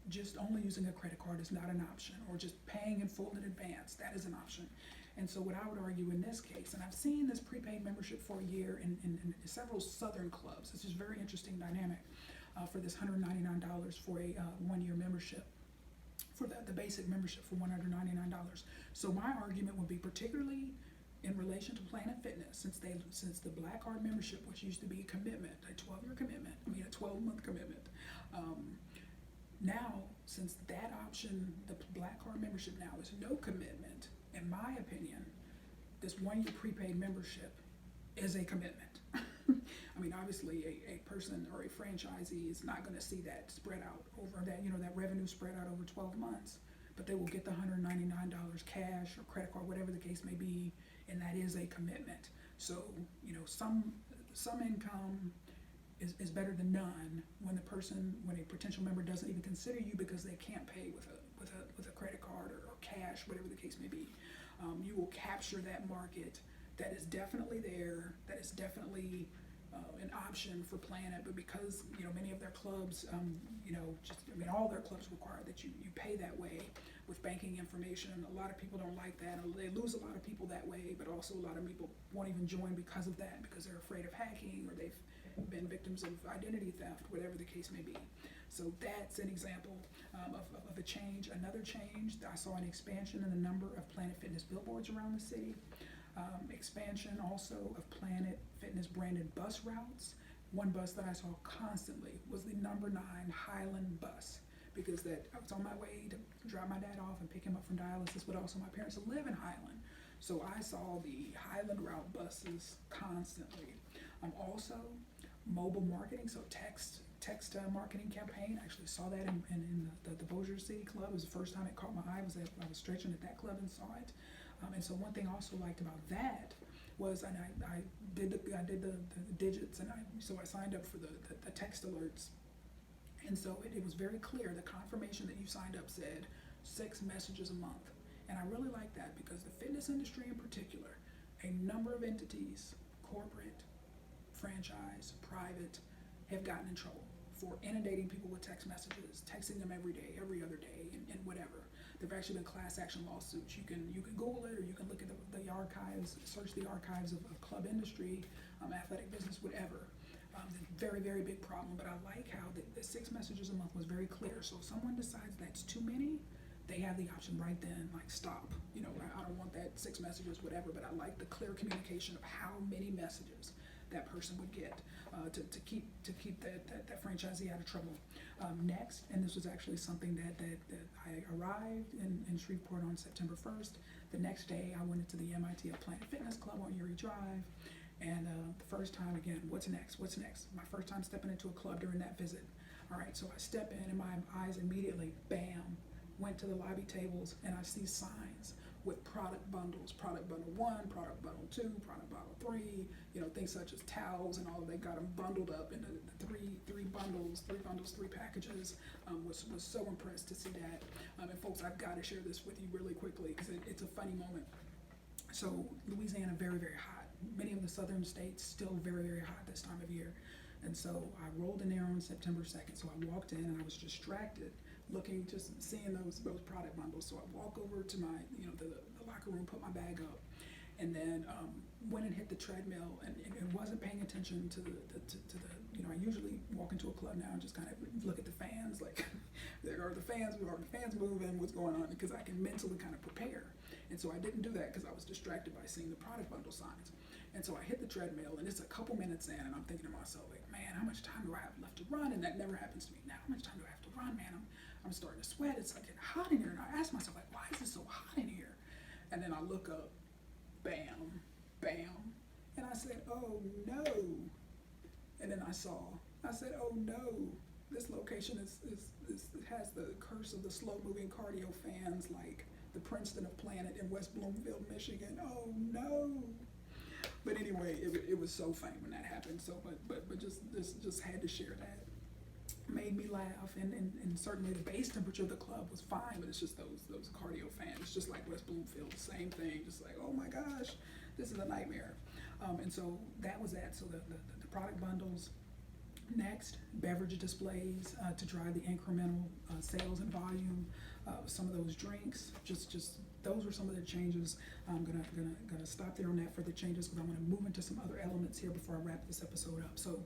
Speaker 1: just only using a credit card is not an option, or just paying in full in advance, that is an option. And so what I would argue in this case, and I've seen this prepaid membership for a year in several southern clubs. This is very interesting dynamic for this $199 for a 1-year membership, for the basic membership for $199. So my argument would be, particularly in relation to Planet Fitness, since the Black Card membership, which used to be a commitment, a 12-month commitment, now, since that option, the Black Card membership now is no commitment, in my opinion, this 1-year prepaid membership is a commitment. Obviously a person or a franchisee is not going to see that spread out over that revenue spread out over 12 months, but they will get the $199 cash or credit card, whatever the case may be, and that is a commitment. So, some income is better than none when a potential member doesn't even consider you because they can't pay with a credit card or cash, whatever the case may be. You will capture that market that is definitely there, that is definitely an option for Planet, but because many of their clubs, all their clubs require that you pay that way with banking information. A lot of people don't like that. They lose a lot of people that way, but also a lot of people won't even join because of that, because they're afraid of hacking or they've been victims of identity theft, whatever the case may be. So that's an example of a change. Another change, I saw an expansion in the number of Planet Fitness billboards around the city. Expansion also of Planet Fitness branded bus routes. One bus that I saw constantly was the number 9 Highland bus, because I was on my way to drop my dad off and pick him up from dialysis, but also my parents live in Highland. So I saw the Highland route buses constantly. Also, mobile marketing, so text marketing campaign. I actually saw that in the Bossier City Club. It was the first time it caught my eye. I was stretching at that club and saw it. And so one thing I also liked about that was, and I did the digits, and I signed up for the text alerts, and so it was very clear. The confirmation that you signed up said 6 messages a month, and I really like that, because the fitness industry in particular, a number of entities, corporate, franchise, private, have gotten in trouble for inundating people with text messages, texting them every day, every other day, and whatever. There have actually been class action lawsuits. You can Google it, or you can look at the archives, search the archives of club industry, athletic business, whatever. Very, very big problem, but I like how the 6 messages a month was very clear. So if someone decides that's too many, they have the option right then, like stop. You know, I don't want that 6 messages, whatever, but I like the clear communication of how many messages that person would get to keep that franchisee out of trouble. Next, and this was actually something that I arrived in Shreveport on September 1st. The next day, I went into the MIT Planet Fitness Club on Erie Drive. And the first time, again, what's next? My first time stepping into a club during that visit. All right, so I step in and my eyes immediately, bam, went to the lobby tables and I see signs with product bundles, product bundle 1, product bundle 2, product bundle 3, you know, things such as towels and all. They got them bundled up into the three bundles, 3 packages. Was so impressed to see that. And folks, I've got to share this with you really quickly because it's a funny moment. So Louisiana, very, very hot. Many of the southern states still very, very hot this time of year. And so I rolled in there on September 2nd. So I walked in and I was distracted looking, just seeing those product bundles. So I walk over to my, you know, the locker room, put my bag up, and then went and hit the treadmill and wasn't paying attention to the, you know, I usually walk into a club now and just kind of look at the fans, like, are the fans moving, what's going on, because I can mentally kind of prepare. And so I didn't do that because I was distracted by seeing the product bundle signs. And so I hit the treadmill and it's a couple minutes in and I'm thinking to myself, like, man, how much time do I have left to run? And that never happens to me. Now, how much time do I have to run, man? I'm starting to sweat. It's like getting hot in here. And I ask myself, like, why is it so hot in here? And then I look up, bam, bam. And I said, oh no. And then I said, oh no. This location has the curse of the slow moving cardio fans, like the Princeton of Planet in West Bloomfield, Michigan. Oh no. But anyway, it was so funny when that happened. So, but just had to share that. Made me laugh, and certainly the base temperature of the club was fine, but it's just those cardio fans, just like West Bloomfield, same thing. Just like, oh my gosh, this is a nightmare. And so that was that. So the product bundles. Next, beverage displays to drive the incremental sales and volume. Some of those drinks, just those were some of the changes. I'm gonna stop there on that for the changes because I want to move into some other elements here before I wrap this episode up. So,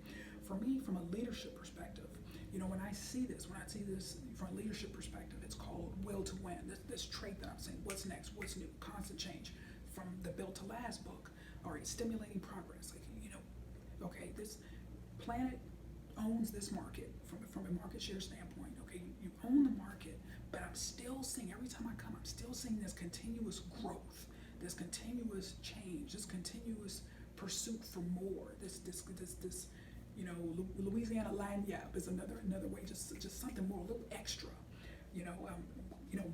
Speaker 1: for me, from a leadership perspective, you know, when I see this from a leadership perspective, it's called will to win. This trait that I'm saying, what's next, what's new, constant change. From the Built to Last book, all right, stimulating progress. Like, you know, okay, this planet owns this market from a market share standpoint. Okay, you own the market, but I'm still seeing, every time I come, I'm still seeing this continuous growth, this continuous change, this continuous pursuit for more. This you know, Louisiana lagniappe is another way, just something more, a little extra. You know,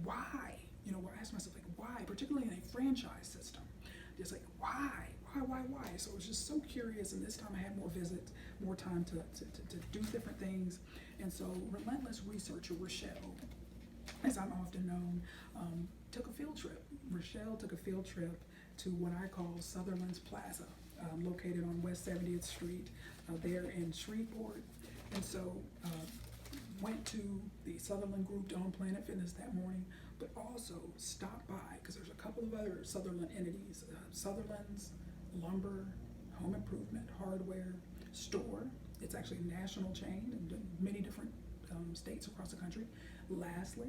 Speaker 1: why? You know, I ask myself, like, why? Particularly in a franchise system, just like, why? So I was just so curious, and this time I had more visits, more time to do different things. And so relentless researcher Rachelle, as I'm often known, took a field trip. Rachelle took a field trip to what I call Sutherland's Plaza, located on West 70th Street, there in Shreveport. And so went to the Sutherland group on Planet Fitness that morning, but also stopped by, because there's a couple of other Sutherland entities, Sutherland's Lumber, Home Improvement, Hardware Store. It's actually a national chain in many different states across the country. Lastly,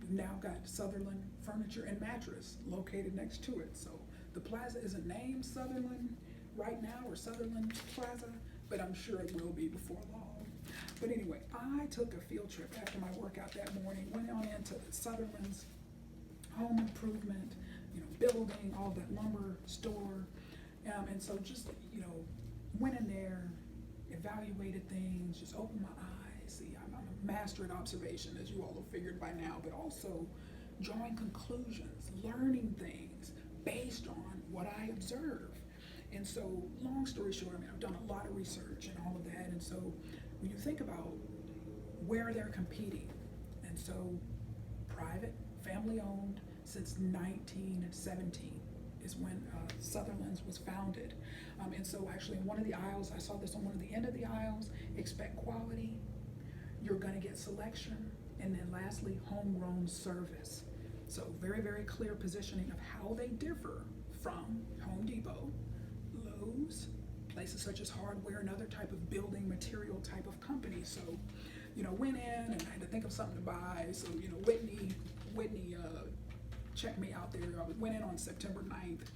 Speaker 1: now got Sutherland Furniture and Mattress located next to it. So the plaza isn't named Sutherland right now, or Sutherland Plaza, but I'm sure it will be before long. But anyway, I took a field trip after my workout that morning, went on into the Sutherland's Home Improvement, you know, building, all that lumber store. And so just, you know, went in there, evaluated things, just opened my eyes. See, I'm a master at observation, as you all have figured by now, but also drawing conclusions, learning things based on what I observe. And so, long story short, I mean, I've done a lot of research and all of that. And so, when you think about where they're competing, and so private, family owned since 1917 is when Sutherland's was founded. And so actually in one of the aisles, I saw this on one of the end of the aisles, expect quality, you're gonna get selection, and then lastly, homegrown service. So very, very clear positioning of how they differ from Home Depot, Lowe's, places such as hardware and other type of building material type of companies. So, went in and I had to think of something to buy. So, Whitney checked me out there. I went in on September 9th,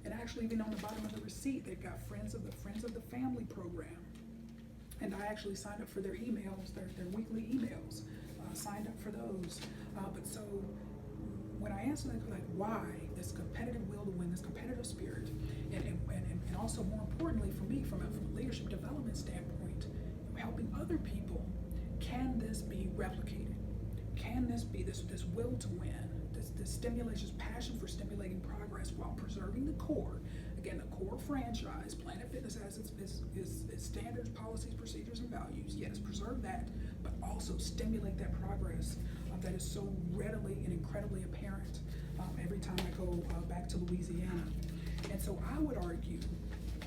Speaker 1: and actually even on the bottom of the receipt, they've got Friends of the Family program. And I actually signed up for their emails, their weekly emails, signed up for those. But so when I answered them, like, why this competitive will to win, this competitive spirit, and also more importantly for me, from a leadership development standpoint, helping other people, can this be replicated? Can this be this will to win, this stimulation, passion for stimulating progress while preserving the core? Again, the core franchise, Planet Fitness has its standards, policies, procedures, and values. Yes, preserve that, but also stimulate that progress that is so readily and incredibly apparent every time I go back to Louisiana. And so I would argue,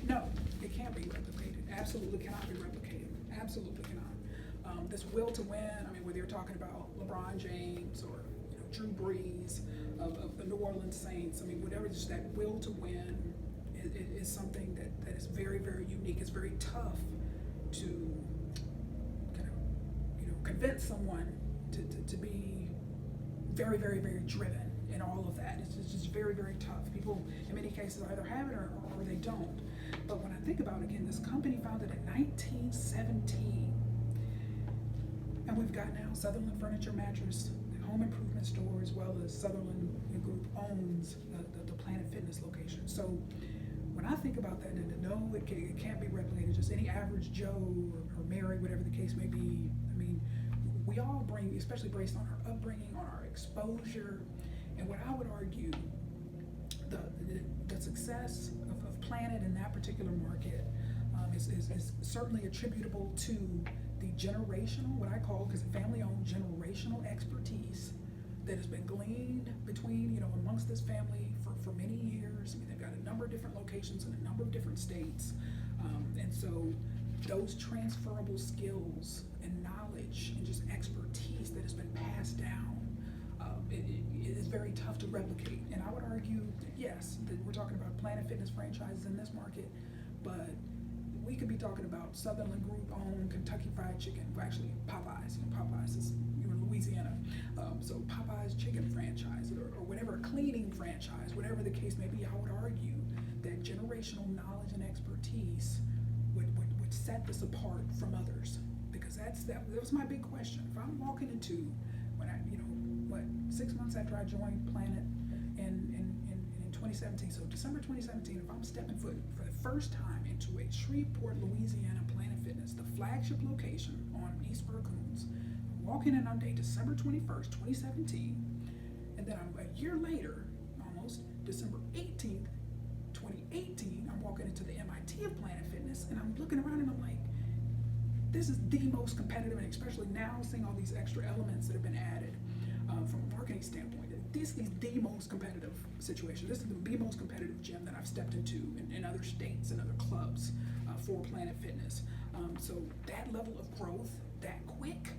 Speaker 1: no, it can't be replicated. Absolutely cannot be replicated. Absolutely cannot. This will to win, I mean, whether you're talking about LeBron James or Drew Brees of the New Orleans Saints, I mean, whatever, just that will to win is something that is very, very unique. It's very tough to kind of, convince someone to be very, very, very driven in all of that. It's just very, very tough. People, in many cases, either have it or they don't. But when I think about, again, this company founded in 1917, and we've got now Sutherland Furniture Mattress, home improvement store, as well as Sutherland Group owns the Planet Fitness location. So when I think about that, and no, it can't be replicated, just any average Joe or Mary, whatever the case may be. I mean, we all bring, especially based on our upbringing, on our exposure, and what I would argue, the success of Planet in that particular market is certainly attributable to the generational, what I call, because family-owned, generational expertise that has been gleaned between, amongst this family for many years. I mean, they've got a number of different locations in a number of different states. And so those transferable skills and knowledge and just expertise that has been passed down, it is very tough to replicate. And I would argue that yes, that we're talking about Planet Fitness franchises in this market, but we could be talking about Sutherland Group owned Kentucky Fried Chicken, well, actually Popeyes. Popeyes is in Louisiana, so Popeyes chicken franchise or whatever, cleaning franchise, whatever the case may be. I would argue that generational knowledge and expertise would set this apart from others, because that was my big question. If I'm walking into, when I 6 months after I joined Planet in 2017, so December 2017, if I'm stepping foot for the first time into a Shreveport, Louisiana Planet Fitness, the flagship location on East Bercoons, walking in on day December 21st, 2017, and then a year later, almost December 18th, 2018, I'm walking into the MIT of Planet Fitness, and I'm looking around and I'm like, this is the most competitive, and especially now seeing all these extra elements that have been added from a marketing standpoint. This is the most competitive situation. This is the most competitive gym that I've stepped into in other states and other clubs for Planet Fitness. So that level of growth, that quick,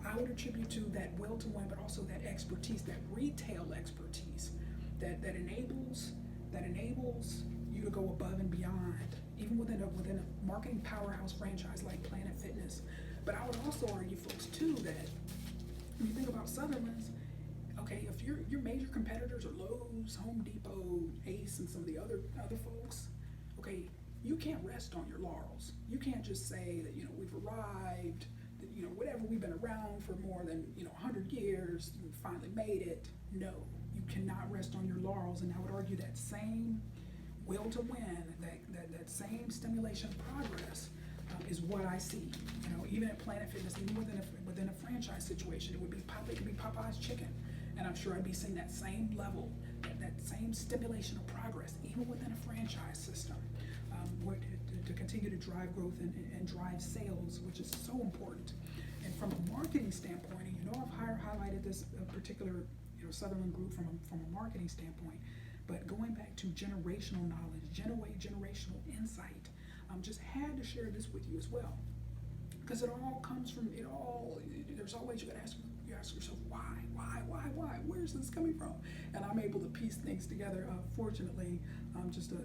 Speaker 1: I would attribute to that will to win, but also that expertise, that retail expertise that enables you to go above and beyond, even within a marketing powerhouse franchise like Planet Fitness. But I would also argue, folks, too, that when you think about Sutherland's, okay, if your major competitors are Lowe's, Home Depot, Ace, and some of the other folks, okay, you can't rest on your laurels. You can't just say that we've arrived, that whatever, we've been around for more than 100 years, we finally made it. No, you cannot rest on your laurels. And I would argue that same will to win, that same stimulation of progress is what I see. Even at Planet Fitness, even within a franchise situation, it could be Popeye's chicken, and I'm sure I'd be seeing that same level, that same stimulation of progress, even within a franchise system, to continue to drive growth and drive sales, which is so important. And from a marketing standpoint, I've highlighted this particular Sutherland Group from a marketing standpoint, but going back to generational knowledge, generational insight, just had to share this with you as well, because it all comes from it all. There's always, you ask yourself why, where's this coming from? and I'm able to piece things together. Fortunately, just a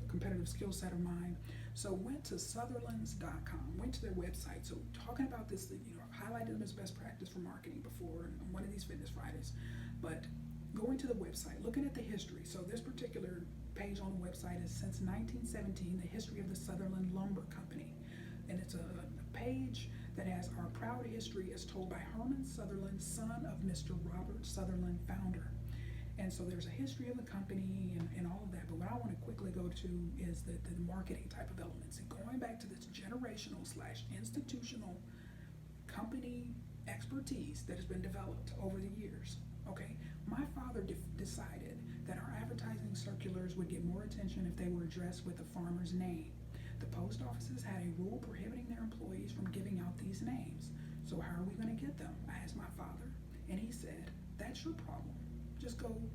Speaker 1: competitive skill set of mine. So went to Sutherlands.com, went to their website. So talking about this, I've highlighted them as best practice for marketing before on one of these Fitness Fridays, but going to the website, looking at the history. So this particular page on the website is since 1917, the history of the Sutherland Lumber Company. And it's a page that has our proud history as told by Herman Sutherland, son of Mr. Robert Sutherland, founder. And so there's a history of the company and all of that. But what I want to quickly go to is the marketing type of elements. And going back to this generational/institutional company expertise that has been developed over the years. Okay, my father decided that our advertising circulars would get more attention if they were addressed with the farmer's name. The post offices had a rule prohibiting their employees from giving out these names. So how are we going to get them? I asked my father, and he said, "That's your problem. Just go and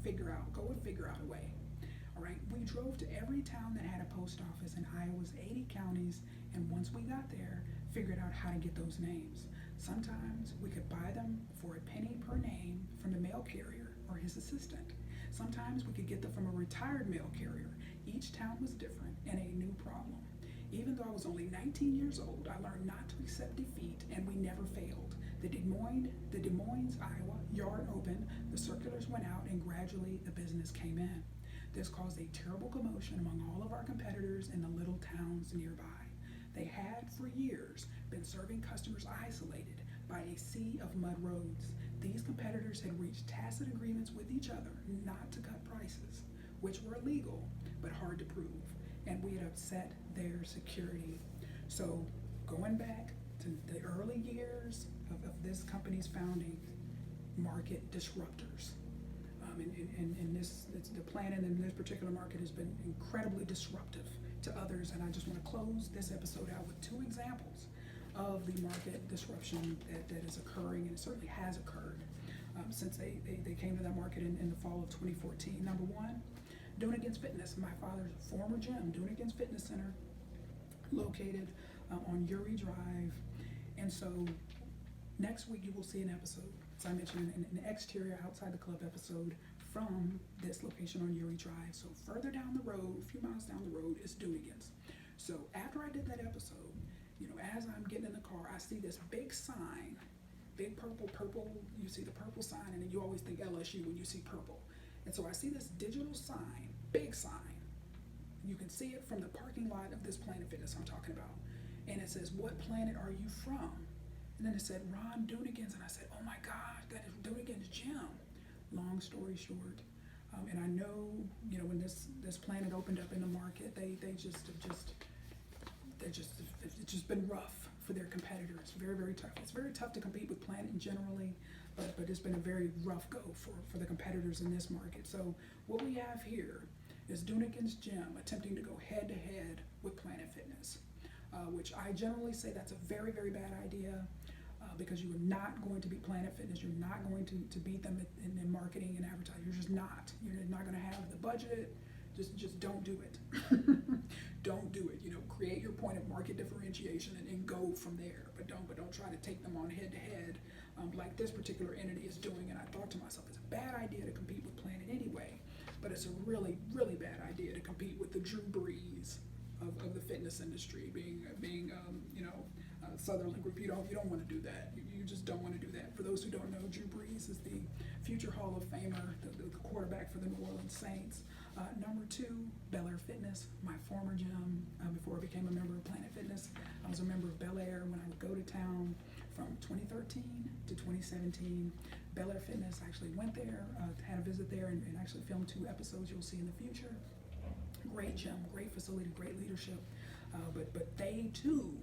Speaker 1: figure out a way." All right, we drove to every town that had a post office in Iowa's 80 counties, and once we got there, figured out how to get those names. Sometimes we could buy them for a penny per name from the mail carrier or his assistant. Sometimes we could get them from a retired mail carrier. Each town was different and a new problem. Even though I was only 19 years old, I learned not to accept defeat, and we never failed. The Des Moines, Iowa yard opened, the circulars went out, and gradually the business came in. This caused a terrible commotion among all of our competitors in the little towns nearby. They had, for years, been serving customers isolated by a sea of mud roads. These competitors had reached tacit agreements with each other not to cut prices, which were illegal but hard to prove, and we had upset their security. So going back to the early years of this company's founding, market disruptors. The planning in this particular market has been incredibly disruptive to others, and I just want to close this episode out with two examples of the market disruption that is occurring, and it certainly has occurred since they came to that market in the fall of 2014. Number one, Dunnigan's Fitness, my father's former gym, Dunnigan's Fitness Center, located on Uri Drive. And so next week you will see an episode, as I mentioned, an exterior outside the club episode from this location on Uri Drive. So further down the road, a few miles down the road, is Dunnigan's. So after I did that episode, as I'm getting in the car, I see this big sign, big purple, you see the purple sign, and then you always think LSU when you see purple. And so I see this digital sign, big sign. You can see it from the parking lot of this Planet Fitness I'm talking about. And it says, "What planet are you from?" And then it said, "Ron Dunnigan's." And I said, "Oh my gosh, that is Dunnigan's gym." Long story short, and I know, when this Planet opened up in the market, it's just been rough for their competitors. Very, very tough. It's very tough to compete with Planet generally, but it's been a very rough go for the competitors in this market. So what we have here is Dunnigan's gym attempting to go head-to-head with Planet Fitness, which I generally say that's a very, very bad idea. Because you are not going to beat Planet Fitness. You're not going to beat them in marketing and advertising. You're just not. You're not going to have the budget. Just don't do it. Don't do it. Create your point of market differentiation and go from there. But don't try to take them on head to head like this particular entity is doing. And I thought to myself, it's a bad idea to compete with Planet anyway. But it's a really, really bad idea to compete with the Drew Brees of the fitness industry, being Sutherland Group. You don't want to do that. You just don't want to do that. For those who don't know, Drew Brees is the future Hall of Famer, the quarterback for the New Orleans Saints. Number two, Bel Air Fitness, my former gym. Before I became a member of Planet Fitness, I was a member of Bel Air when I would go to town from 2013 to 2017. Bel Air Fitness, I actually went there, had a visit there, and actually filmed 2 episodes you'll see in the future. Great gym, great facility, great leadership. But they too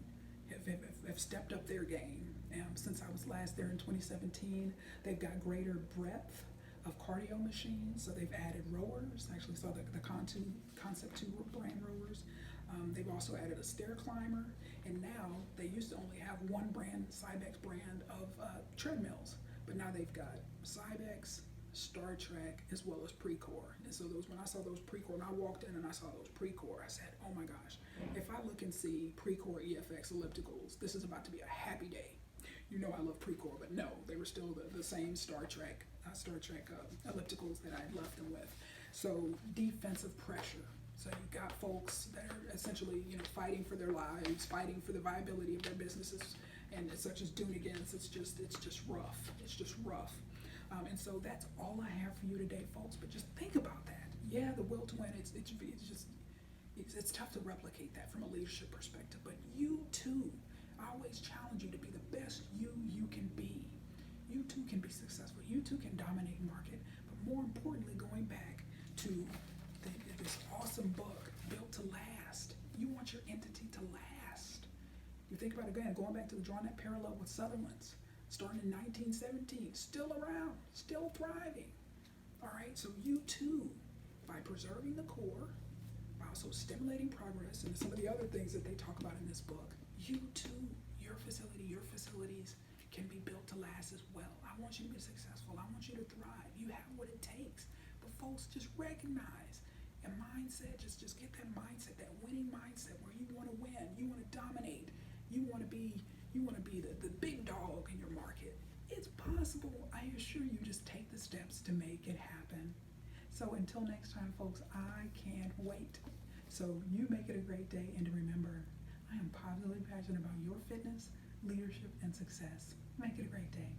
Speaker 1: have stepped up their game. Since I was last there in 2017, they've got greater breadth of cardio machines. So they've added rowers. I actually saw the Concept 2 brand rowers. They've also added a stair climber. And now they used to only have one brand, Cybex brand of treadmills. But now they've got Cybex, Star Trek, as well as Precor. And so when I saw those Precor, and I walked in and I saw those Precor, I said, oh my gosh, if I look and see Precor EFX ellipticals, this is about to be a happy day. I love Precor, but no, they were still the same Star Trek Star Trek ellipticals that I left them with. So defensive pressure. So you've got folks that are essentially, fighting for their lives, fighting for the viability of their businesses, and such as Doonigans. It's just rough. It's just rough. And so that's all I have for you today, folks. But just think about that. Yeah, the will to win. It's tough to replicate that from a leadership perspective. But you too, I always challenge you to be the best you can be. You too can be successful. You too can dominate market. But more importantly, going back to this awesome book, Built to Last. You want your entity to last. You think about it again, going back to drawing that parallel with Sutherland's, starting in 1917, still around, still thriving. All right, so you too, by preserving the core, by also stimulating progress, and some of the other things that they talk about in this book, you too, your facilities can be built to last as well. I want you to be successful. I want you to thrive. You have what it takes. But folks, just recognize a mindset, just get that mindset, that winning mindset where you want to win, you want to dominate, you want to be the big dog in your market. It's possible. I assure you, just take the steps to make it happen. So until next time, folks, I can't wait. So you make it a great day, and remember, I am positively passionate about your fitness, leadership, and success. Make it a great day.